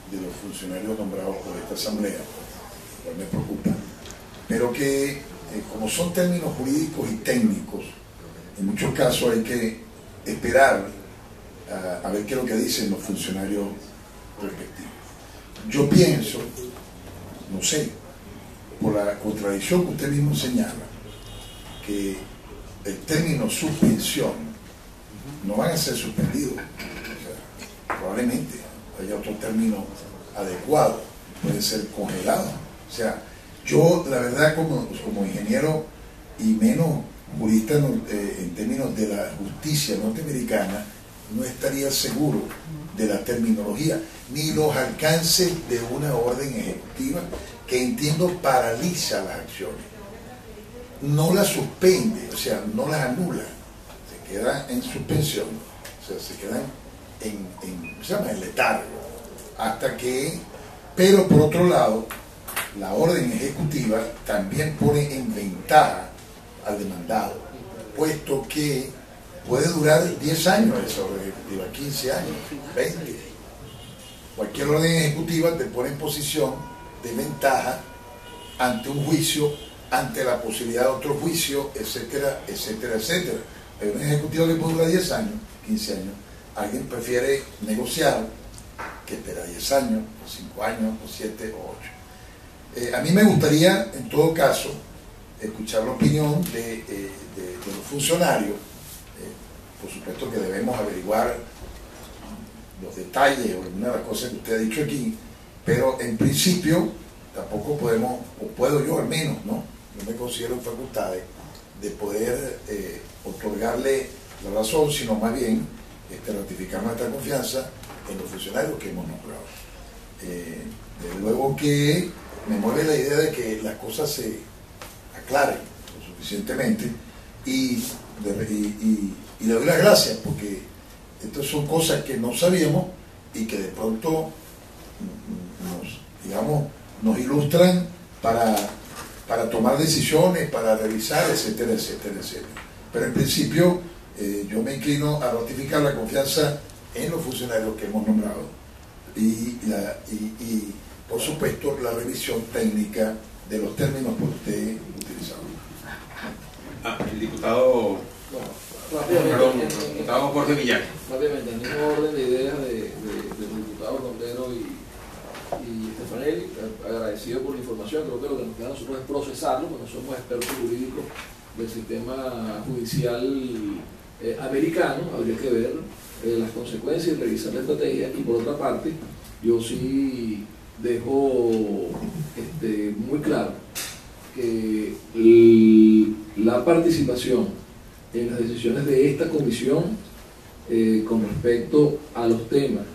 de los funcionarios nombrados por esta asamblea, lo cual me preocupa, pero que como son términos jurídicos y técnicos, en muchos casos hay que esperar a ver qué es lo que dicen los funcionarios respectivos. Yo pienso, no sé, por la contradicción que usted mismo señala, que el término suspensión no van a ser suspendidos. Probablemente haya otro término adecuado, puede ser congelado. O sea, yo la verdad como ingeniero y menos jurista en términos de la justicia norteamericana, no estaría seguro de la terminología ni los alcances de una orden ejecutiva que entiendo paraliza las acciones. No las suspende, o sea, no las anula, se quedan en suspensión, o sea, se quedan en letargo, hasta que, pero por otro lado, la orden ejecutiva también pone en ventaja al demandado, puesto que puede durar 10 años esa orden ejecutiva, 15 años, 20. Cualquier orden ejecutiva te pone en posición de ventaja ante un juicio, ante la posibilidad de otro juicio, etcétera, etcétera, etcétera. Hay un ejecutivo que puede durar 10 años, 15 años. Alguien prefiere negociar que esperar 10 años, o 5 años, o 7 o 8. A mí me gustaría, en todo caso, escuchar la opinión de los funcionarios. Por supuesto que debemos averiguar los detalles o algunas de las cosas que usted ha dicho aquí, pero en principio tampoco podemos, o puedo yo al menos, ¿no? Yo me considero en facultades de poder otorgarle la razón, sino más bien ratificar nuestra confianza en los funcionarios que hemos nombrado. Desde luego que me mueve la idea de que las cosas se aclaren lo suficientemente y le doy las gracias porque estas son cosas que no sabíamos y que de pronto nos ilustran para tomar decisiones, para revisar, etcétera, etcétera, etcétera. Pero en principio yo me inclino a ratificar la confianza en los funcionarios que hemos nombrado y por supuesto la revisión técnica de los términos por usted utilizados. El diputado, diputado Jorge Millán. Rápidamente, el mismo orden de ideas de los diputados Bombero y Stefanelli, agradecido por la información. Creo que lo que nos queda a nosotros es procesarlo, porque no somos expertos jurídicos del sistema judicial americano. Habría que ver las consecuencias y revisar la estrategia. Y por otra parte, yo sí dejo muy claro que la participación en las decisiones de esta comisión con respecto a los temas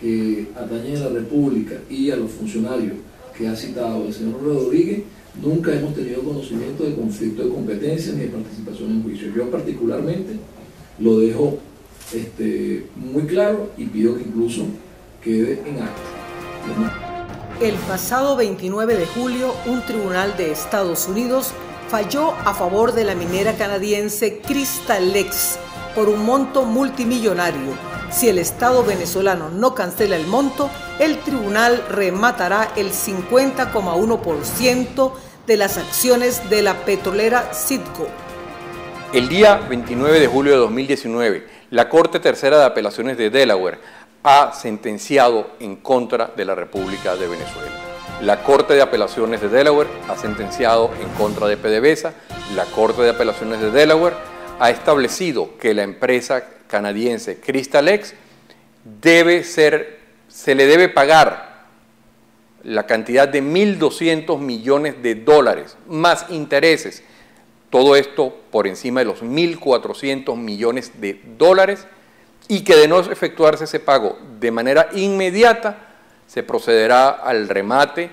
que atañen a la República y a los funcionarios que ha citado el señor Rodríguez, nunca hemos tenido conocimiento de conflicto de competencia ni de participación en juicio. Yo particularmente lo dejo muy claro y pido que incluso quede en acta. El pasado 29 de julio, un tribunal de Estados Unidos falló a favor de la minera canadiense Crystalex por un monto multimillonario. Si el Estado venezolano no cancela el monto, el tribunal rematará el 50,1% de las acciones de la petrolera Citgo. El día 29 de julio de 2019, la Corte Tercera de Apelaciones de Delaware ha sentenciado en contra de la República de Venezuela. La Corte de Apelaciones de Delaware ha sentenciado en contra de PDVSA. La Corte de Apelaciones de Delaware ha establecido que la empresa canadiense Crystalex se le debe pagar la cantidad de 1.200 millones de dólares más intereses. Todo esto por encima de los 1.400 millones de dólares, y que de no efectuarse ese pago de manera inmediata, se procederá al remate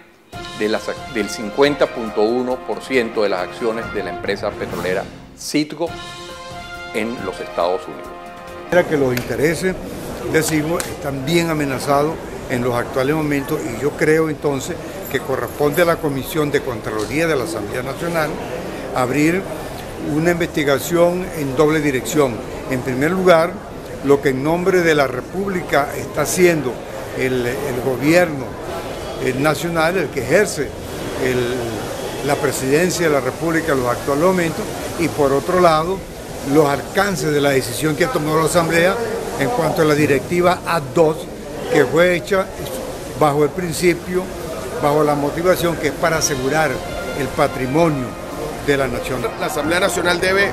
del 50.1% de las acciones de la empresa petrolera Citgo en los Estados Unidos. Que los intereses de Citgo están bien amenazados en los actuales momentos, y yo creo entonces que corresponde a la Comisión de Contraloría de la Asamblea Nacional abrir una investigación en doble dirección. En primer lugar, lo que en nombre de la República está haciendo el gobierno nacional, el que ejerce la presidencia de la República en los actuales momentos, y por otro lado, los alcances de la decisión que ha tomado la Asamblea en cuanto a la directiva A2, que fue hecha bajo el principio, bajo la motivación que es para asegurar el patrimonio de la nación. La Asamblea Nacional debe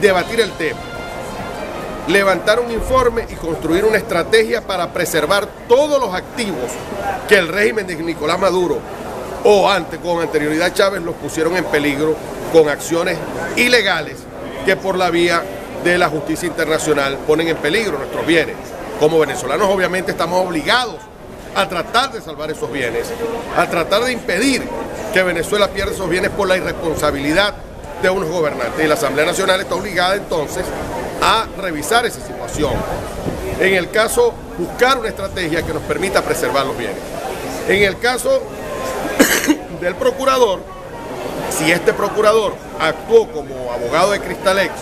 debatir el tema, levantar un informe y construir una estrategia para preservar todos los activos que el régimen de Nicolás Maduro o con anterioridad Chávez los pusieron en peligro con acciones ilegales que por la vía de la justicia internacional ponen en peligro nuestros bienes. Como venezolanos obviamente estamos obligados a tratar de salvar esos bienes, a tratar de impedir que Venezuela pierda esos bienes por la irresponsabilidad de unos gobernantes. Y la Asamblea Nacional está obligada entonces a revisar esa situación. En el caso, buscar una estrategia que nos permita preservar los bienes. En el caso del procurador, si este procurador actuó como abogado de Crystalex,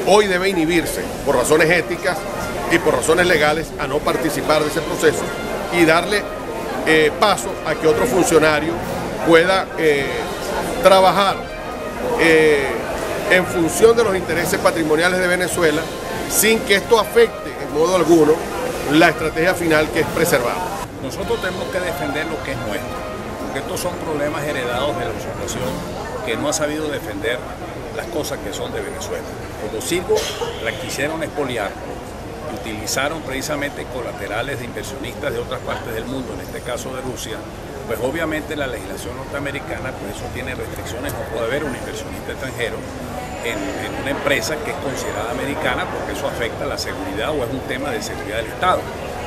hoy debe inhibirse por razones éticas y por razones legales a no participar de ese proceso y darle paso a que otro funcionario pueda trabajar en función de los intereses patrimoniales de Venezuela, sin que esto afecte en modo alguno la estrategia final, que es preservar. Nosotros tenemos que defender lo que es nuestro, porque estos son problemas heredados de la usurpación que no ha sabido defender las cosas que son de Venezuela. Como Citgo la quisieron expoliar, utilizaron precisamente colaterales de inversionistas de otras partes del mundo, en este caso de Rusia. Pues obviamente la legislación norteamericana, pues eso tiene restricciones, no puede haber un inversionista extranjero en una empresa que es considerada americana, porque eso afecta la seguridad o es un tema de seguridad del Estado.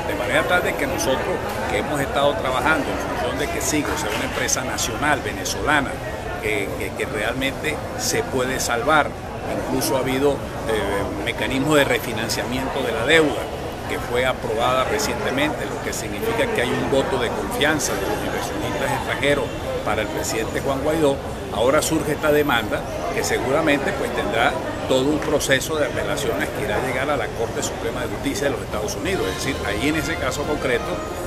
De manera tal de que nosotros, que hemos estado trabajando en función de que Citgo sea una empresa nacional, venezolana, que realmente se puede salvar, incluso ha habido mecanismos de refinanciamiento de la deuda, que fue aprobada recientemente, lo que significa que hay un voto de confianza de los inversionistas extranjeros para el presidente Juan Guaidó. Ahora surge esta demanda que seguramente pues tendrá todo un proceso de apelaciones que irá a llegar a la Corte Suprema de Justicia de los Estados Unidos. Es decir, ahí en ese caso concreto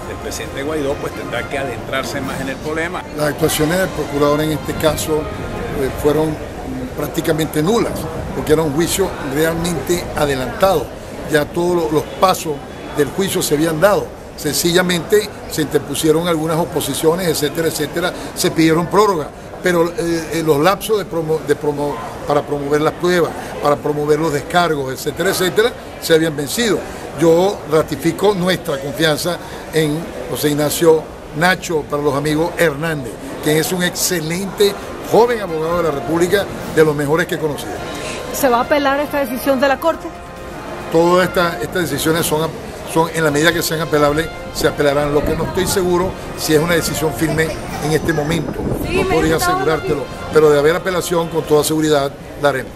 el presidente Guaidó pues tendrá que adentrarse más en el problema. Las actuaciones del procurador en este caso fueron prácticamente nulas, porque era un juicio realmente adelantado. Ya todos los pasos del juicio se habían dado. Sencillamente se interpusieron algunas oposiciones, etcétera, etcétera, se pidieron prórroga, pero los lapsos para promover las pruebas, para promover los descargos, etcétera, etcétera, se habían vencido. Yo ratifico nuestra confianza en José Ignacio Nacho, para los amigos, Hernández, que es un excelente joven abogado de la República, de los mejores que he conocido. ¿Se va a apelar esta decisión de la Corte? Todas estas decisiones son en la medida que sean apelables, se apelarán. Lo que no estoy seguro si es una decisión firme en este momento. Sí, no podría asegurártelo, pero de haber apelación, con toda seguridad la haremos.